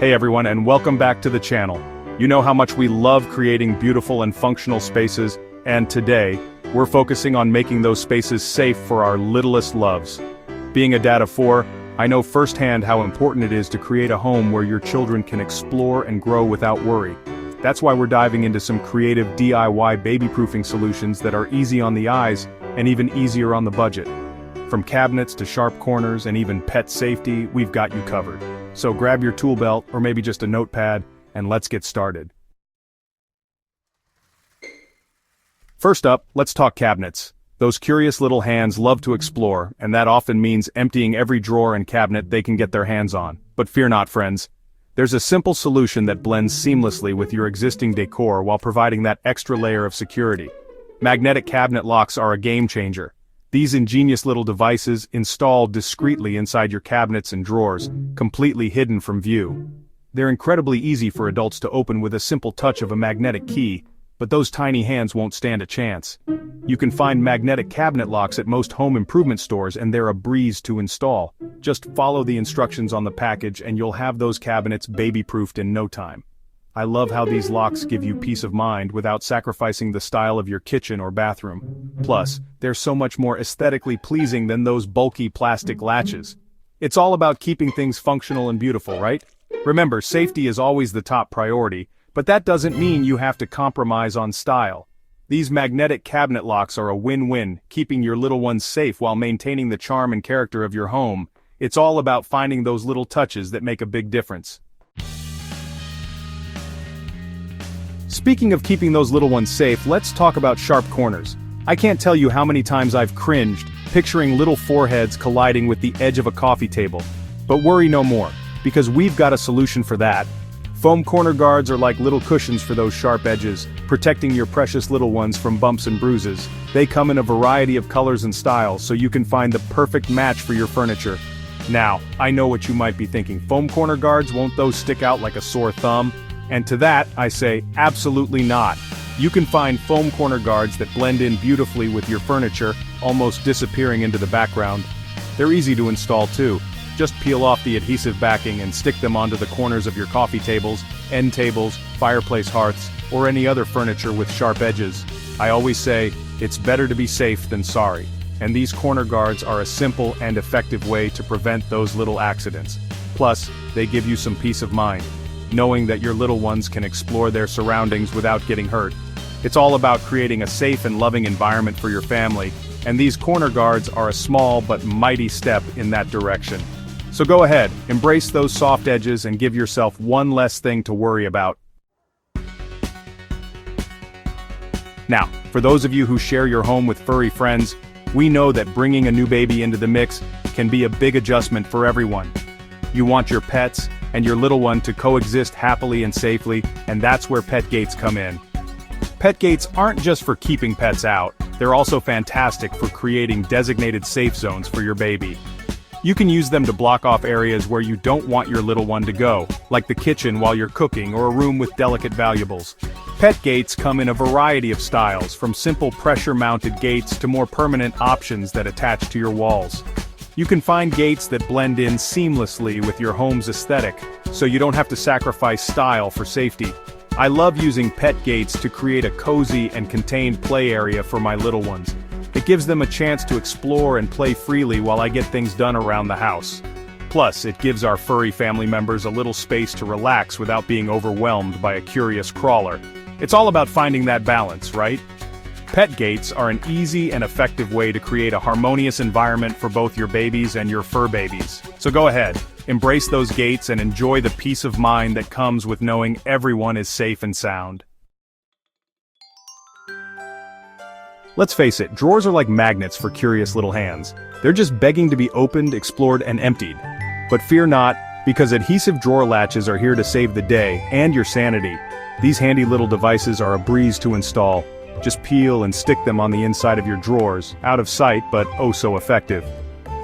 Hey everyone, and welcome back to the channel. You know how much we love creating beautiful and functional spaces, and today, we're focusing on making those spaces safe for our littlest loves. Being a dad of 4, I know firsthand how important it is to create a home where your children can explore and grow without worry. That's why we're diving into some creative DIY baby-proofing solutions that are easy on the eyes and even easier on the budget. From cabinets to sharp corners and even pet safety, we've got you covered. So grab your tool belt or maybe just a notepad and let's get started. First up, let's talk cabinets. Those curious little hands love to explore, and that often means emptying every drawer and cabinet they can get their hands on. But fear not, friends. There's a simple solution that blends seamlessly with your existing decor while providing that extra layer of security. Magnetic cabinet locks are a game changer. These ingenious little devices installed discreetly inside your cabinets and drawers, completely hidden from view. They're incredibly easy for adults to open with a simple touch of a magnetic key, but those tiny hands won't stand a chance. You can find magnetic cabinet locks at most home improvement stores, and they're a breeze to install. Just follow the instructions on the package and you'll have those cabinets baby-proofed in no time. I love how these locks give you peace of mind without sacrificing the style of your kitchen or bathroom. Plus, they're so much more aesthetically pleasing than those bulky plastic latches. It's all about keeping things functional and beautiful, right? Remember, safety is always the top priority, but that doesn't mean you have to compromise on style. These magnetic cabinet locks are a win-win, keeping your little ones safe while maintaining the charm and character of your home. It's all about finding those little touches that make a big difference. Speaking of keeping those little ones safe, let's talk about sharp corners. I can't tell you how many times I've cringed, picturing little foreheads colliding with the edge of a coffee table. But worry no more, because we've got a solution for that. Foam corner guards are like little cushions for those sharp edges, protecting your precious little ones from bumps and bruises. They come in a variety of colors and styles, so you can find the perfect match for your furniture. Now, I know what you might be thinking. Foam corner guards, won't those stick out like a sore thumb? And to that, I say, absolutely not. You can find foam corner guards that blend in beautifully with your furniture, almost disappearing into the background. They're easy to install too. Just peel off the adhesive backing and stick them onto the corners of your coffee tables, end tables, fireplace hearths, or any other furniture with sharp edges. I always say, it's better to be safe than sorry. And these corner guards are a simple and effective way to prevent those little accidents. Plus, they give you some peace of mind, knowing that your little ones can explore their surroundings without getting hurt. It's all about creating a safe and loving environment for your family, and these corner guards are a small but mighty step in that direction. So go ahead, embrace those soft edges and give yourself one less thing to worry about. Now, for those of you who share your home with furry friends, we know that bringing a new baby into the mix can be a big adjustment for everyone. You want your pets and your little one to coexist happily and safely, and that's where pet gates come in. Pet gates aren't just for keeping pets out, they're also fantastic for creating designated safe zones for your baby. You can use them to block off areas where you don't want your little one to go, like the kitchen while you're cooking or a room with delicate valuables. Pet gates come in a variety of styles, from simple pressure-mounted gates to more permanent options that attach to your walls. You can find gates that blend in seamlessly with your home's aesthetic, so you don't have to sacrifice style for safety. I love using pet gates to create a cozy and contained play area for my little ones. It gives them a chance to explore and play freely while I get things done around the house. Plus, it gives our furry family members a little space to relax without being overwhelmed by a curious crawler. It's all about finding that balance, right? Pet gates are an easy and effective way to create a harmonious environment for both your babies and your fur babies. So go ahead, embrace those gates and enjoy the peace of mind that comes with knowing everyone is safe and sound. Let's face it, drawers are like magnets for curious little hands. They're just begging to be opened, explored, and emptied. But fear not, because adhesive drawer latches are here to save the day and your sanity. These handy little devices are a breeze to install. Just peel and stick them on the inside of your drawers, out of sight but oh so effective.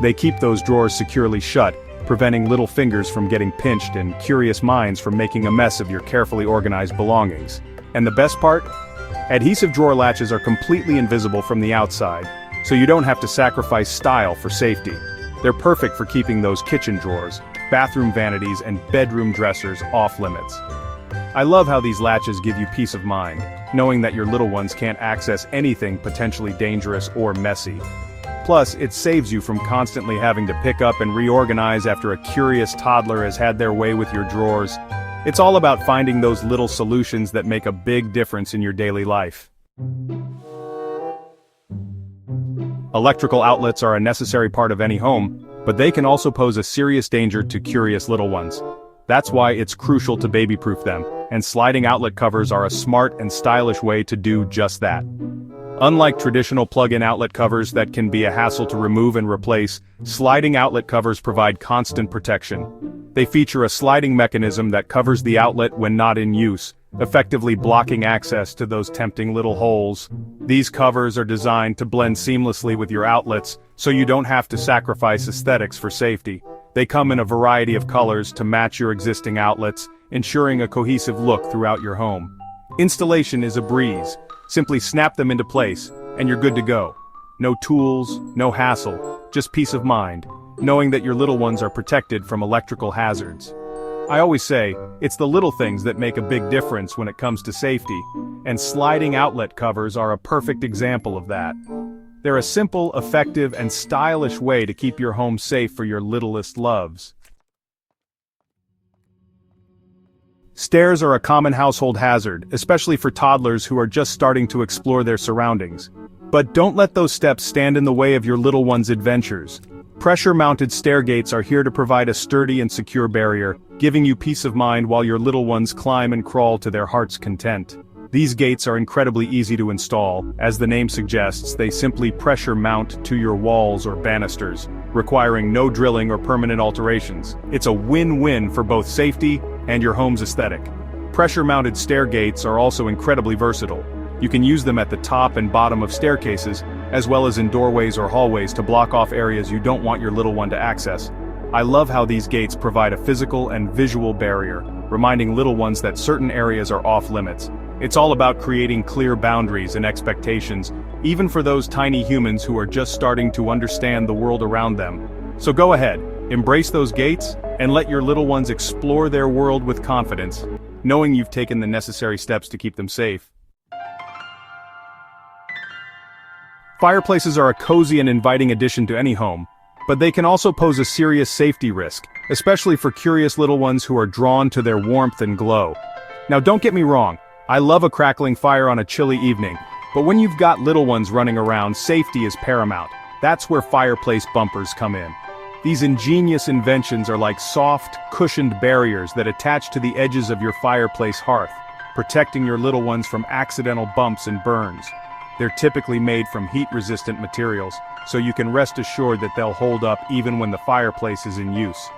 They keep those drawers securely shut, preventing little fingers from getting pinched and curious minds from making a mess of your carefully organized belongings. And the best part? Adhesive drawer latches are completely invisible from the outside, so you don't have to sacrifice style for safety. They're perfect for keeping those kitchen drawers, bathroom vanities, and bedroom dressers off limits. I love how these latches give you peace of mind, knowing that your little ones can't access anything potentially dangerous or messy. Plus, it saves you from constantly having to pick up and reorganize after a curious toddler has had their way with your drawers. It's all about finding those little solutions that make a big difference in your daily life. Electrical outlets are a necessary part of any home, but they can also pose a serious danger to curious little ones. That's why it's crucial to baby-proof them, and sliding outlet covers are a smart and stylish way to do just that. Unlike traditional plug-in outlet covers that can be a hassle to remove and replace, sliding outlet covers provide constant protection. They feature a sliding mechanism that covers the outlet when not in use, effectively blocking access to those tempting little holes. These covers are designed to blend seamlessly with your outlets, so you don't have to sacrifice aesthetics for safety. They come in a variety of colors to match your existing outlets, ensuring a cohesive look throughout your home. Installation is a breeze. Simply snap them into place, and you're good to go. No tools, no hassle, just peace of mind, knowing that your little ones are protected from electrical hazards. I always say, it's the little things that make a big difference when it comes to safety, and sliding outlet covers are a perfect example of that. They're a simple, effective, and stylish way to keep your home safe for your littlest loves. Stairs are a common household hazard, especially for toddlers who are just starting to explore their surroundings. But don't let those steps stand in the way of your little one's adventures. Pressure-mounted stair gates are here to provide a sturdy and secure barrier, giving you peace of mind while your little ones climb and crawl to their heart's content. These gates are incredibly easy to install. As the name suggests, they simply pressure mount to your walls or banisters, requiring no drilling or permanent alterations. It's a win-win for both safety and your home's aesthetic. Pressure-mounted stair gates are also incredibly versatile. You can use them at the top and bottom of staircases, as well as in doorways or hallways to block off areas you don't want your little one to access. I love how these gates provide a physical and visual barrier, reminding little ones that certain areas are off-limits. It's all about creating clear boundaries and expectations, even for those tiny humans who are just starting to understand the world around them. So go ahead, embrace those gates, and let your little ones explore their world with confidence, knowing you've taken the necessary steps to keep them safe. Fireplaces are a cozy and inviting addition to any home, but they can also pose a serious safety risk, especially for curious little ones who are drawn to their warmth and glow. Now don't get me wrong, I love a crackling fire on a chilly evening, but when you've got little ones running around, safety is paramount. That's where fireplace bumpers come in. These ingenious inventions are like soft, cushioned barriers that attach to the edges of your fireplace hearth, protecting your little ones from accidental bumps and burns. They're typically made from heat-resistant materials, so you can rest assured that they'll hold up even when the fireplace is in use.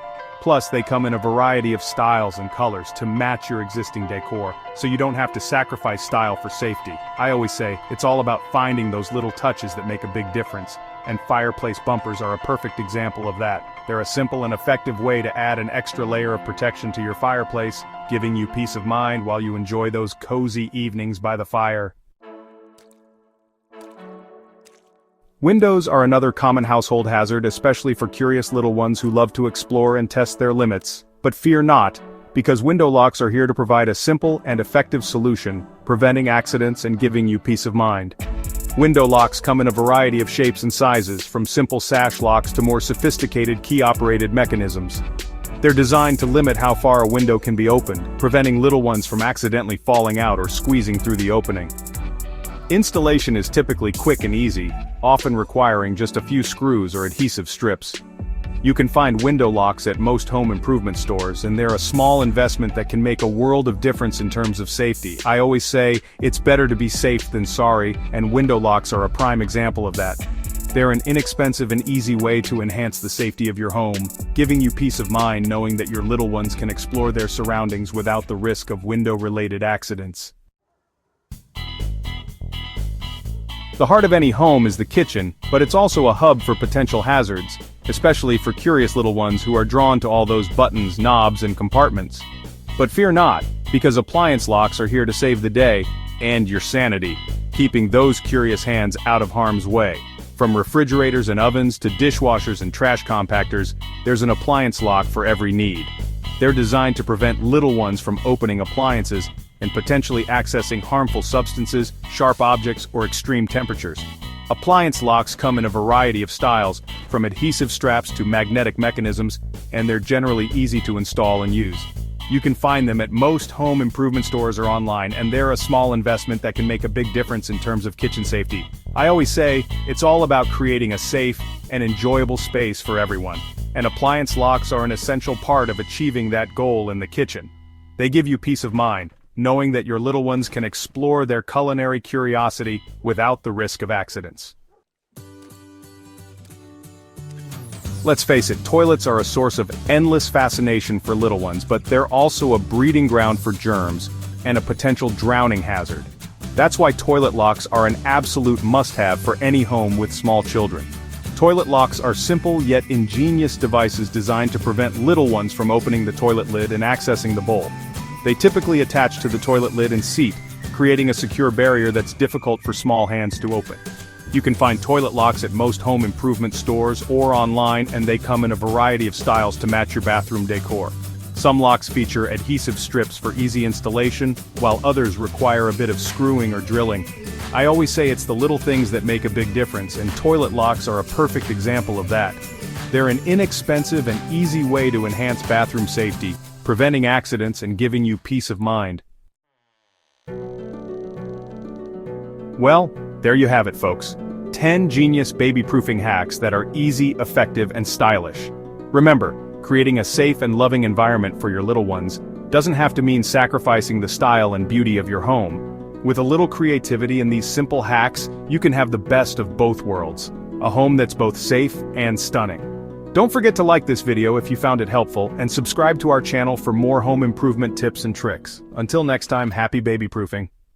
Plus, they come in a variety of styles and colors to match your existing decor, so you don't have to sacrifice style for safety. I always say, it's all about finding those little touches that make a big difference, and fireplace bumpers are a perfect example of that. They're a simple and effective way to add an extra layer of protection to your fireplace, giving you peace of mind while you enjoy those cozy evenings by the fire. Windows are another common household hazard, especially for curious little ones who love to explore and test their limits. But fear not, because window locks are here to provide a simple and effective solution, preventing accidents and giving you peace of mind. Window locks come in a variety of shapes and sizes, from simple sash locks to more sophisticated key-operated mechanisms. They're designed to limit how far a window can be opened, preventing little ones from accidentally falling out or squeezing through the opening. Installation is typically quick and easy, often requiring just a few screws or adhesive strips. You can find window locks at most home improvement stores, and they're a small investment that can make a world of difference in terms of safety. I always say, it's better to be safe than sorry, and window locks are a prime example of that. They're an inexpensive and easy way to enhance the safety of your home, giving you peace of mind knowing that your little ones can explore their surroundings without the risk of window-related accidents. The heart of any home is the kitchen, but it's also a hub for potential hazards, especially for curious little ones who are drawn to all those buttons, knobs, and compartments. But fear not, because appliance locks are here to save the day, and your sanity, keeping those curious hands out of harm's way. From refrigerators and ovens to dishwashers and trash compactors, there's an appliance lock for every need. They're designed to prevent little ones from opening appliances and potentially accessing harmful substances, sharp objects, or extreme temperatures. Appliance locks come in a variety of styles, from adhesive straps to magnetic mechanisms, and they're generally easy to install and use. You can find them at most home improvement stores or online, and they're a small investment that can make a big difference in terms of kitchen safety. I always say, it's all about creating a safe and enjoyable space for everyone, and appliance locks are an essential part of achieving that goal in the kitchen. They give you peace of mind, knowing that your little ones can explore their culinary curiosity without the risk of accidents. Let's face it, toilets are a source of endless fascination for little ones, but they're also a breeding ground for germs and a potential drowning hazard. That's why toilet locks are an absolute must-have for any home with small children. Toilet locks are simple yet ingenious devices designed to prevent little ones from opening the toilet lid and accessing the bowl. They typically attach to the toilet lid and seat, creating a secure barrier that's difficult for small hands to open. You can find toilet locks at most home improvement stores or online, and they come in a variety of styles to match your bathroom decor. Some locks feature adhesive strips for easy installation, while others require a bit of screwing or drilling. I always say it's the little things that make a big difference, and toilet locks are a perfect example of that. They're an inexpensive and easy way to enhance bathroom safety, preventing accidents and giving you peace of mind. Well, there you have it, folks. 10 genius baby-proofing hacks that are easy, effective, and stylish. Remember, creating a safe and loving environment for your little ones doesn't have to mean sacrificing the style and beauty of your home. With a little creativity and these simple hacks, you can have the best of both worlds. A home that's both safe and stunning. Don't forget to like this video if you found it helpful, and subscribe to our channel for more home improvement tips and tricks. Until next time, happy baby-proofing.